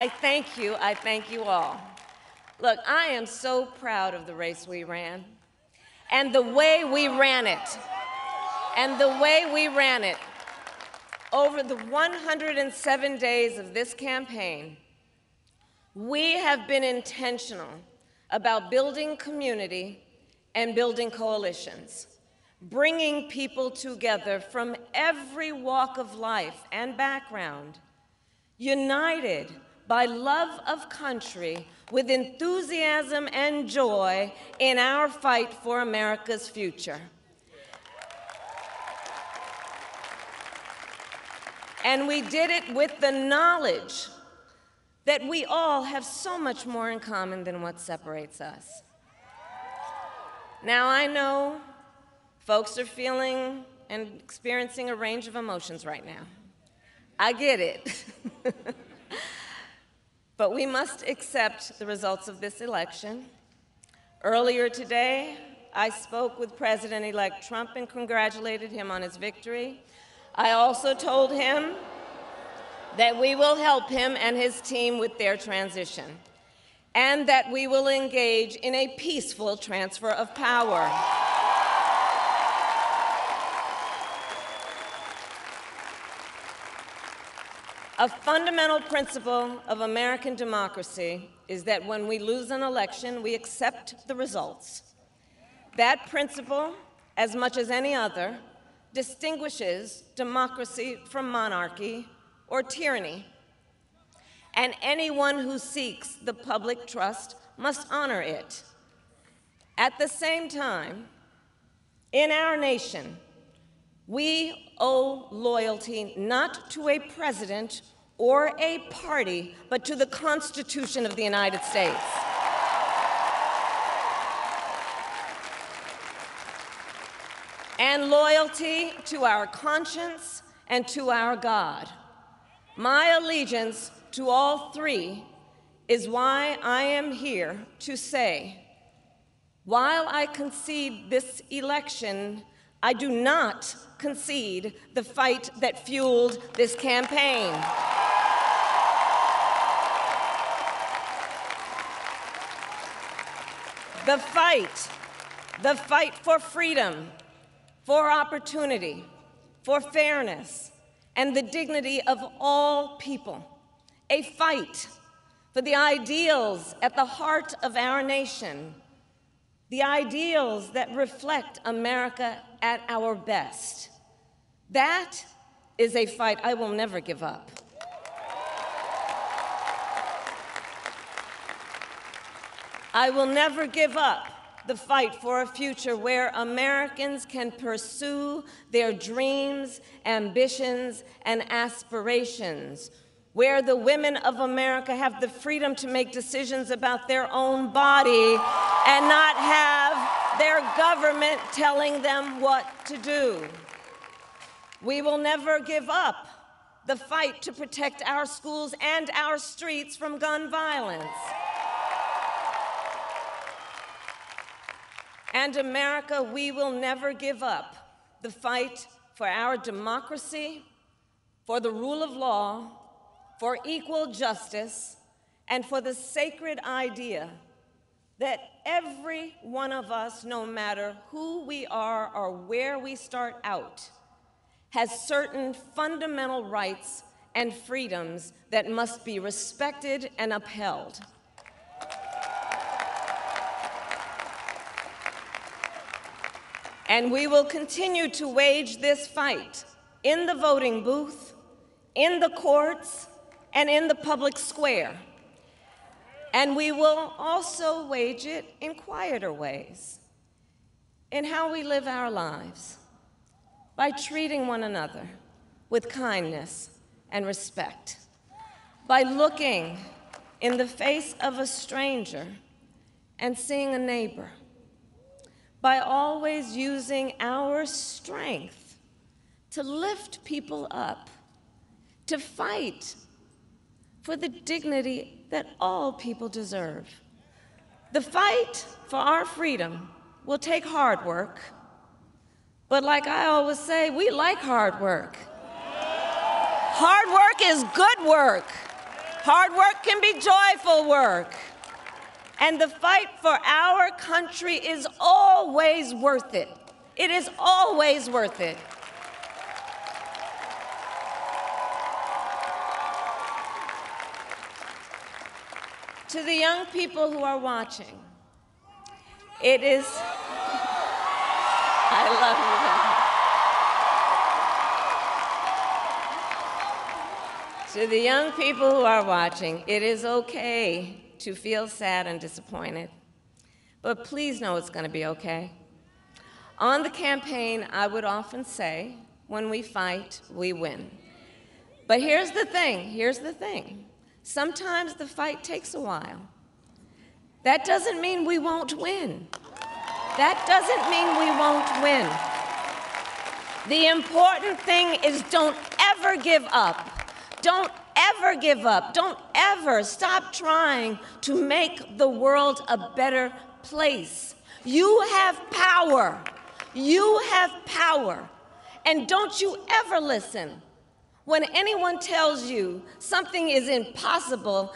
I thank you all. Look, I am so proud of the race we ran and the way we ran it. Over the 107 days of this campaign, we have been intentional about building community and building coalitions, bringing people together from every walk of life and background, united by love of country with enthusiasm and joy in our fight for America's future. And we did it with the knowledge that we all have so much more in common than what separates us. Now, I know folks are feeling and experiencing a range of emotions right now. I get it. But we must accept the results of this election. Earlier today, I spoke with President-elect Trump and congratulated him on his victory. I also told him that we will help him and his team with their transition, and that we will engage in a peaceful transfer of power. A fundamental principle of American democracy is that when we lose an election, we accept the results. That principle, as much as any other, distinguishes democracy from monarchy or tyranny. And anyone who seeks the public trust must honor it. At the same time, in our nation, we owe loyalty not to a president or a party, but to the Constitution of the United States. And loyalty to our conscience and to our God. My allegiance to all three is why I am here to say, while I concede this election, I do not concede the fight that fueled this campaign. The fight for freedom, for opportunity, for fairness, and the dignity of all people. A fight for the ideals at the heart of our nation, the ideals that reflect America at our best. That is a fight I will never give up. I will never give up the fight for a future where Americans can pursue their dreams, ambitions, and aspirations, where the women of America have the freedom to make decisions about their own body and not have their government telling them what to do. We will never give up the fight to protect our schools and our streets from gun violence. And America, we will never give up the fight for our democracy, for the rule of law, for equal justice, and for the sacred idea that every one of us, no matter who we are or where we start out, has certain fundamental rights and freedoms that must be respected and upheld. And we will continue to wage this fight in the voting booth, in the courts, and in the public square. And we will also wage it in quieter ways, in how we live our lives, by treating one another with kindness and respect, by looking in the face of a stranger and seeing a neighbor, by always using our strength to lift people up, to fight for the dignity that all people deserve. The fight for our freedom will take hard work, but like I always say, we like hard work. Hard work is good work. Hard work can be joyful work. And the fight for our country is always worth it. It is always worth it. To the young people who are watching, it is, I love you. To the young people who are watching, it is okay to feel sad and disappointed, but please know it's going to be okay. On the campaign, I would often say, when we fight, we win. But here's the thing. Sometimes the fight takes a while. That doesn't mean we won't win. That doesn't mean we won't win. The important thing is don't ever give up. Don't ever give up. Don't ever stop trying to make the world a better place. You have power. You have power. And don't you ever listen when anyone tells you something is impossible.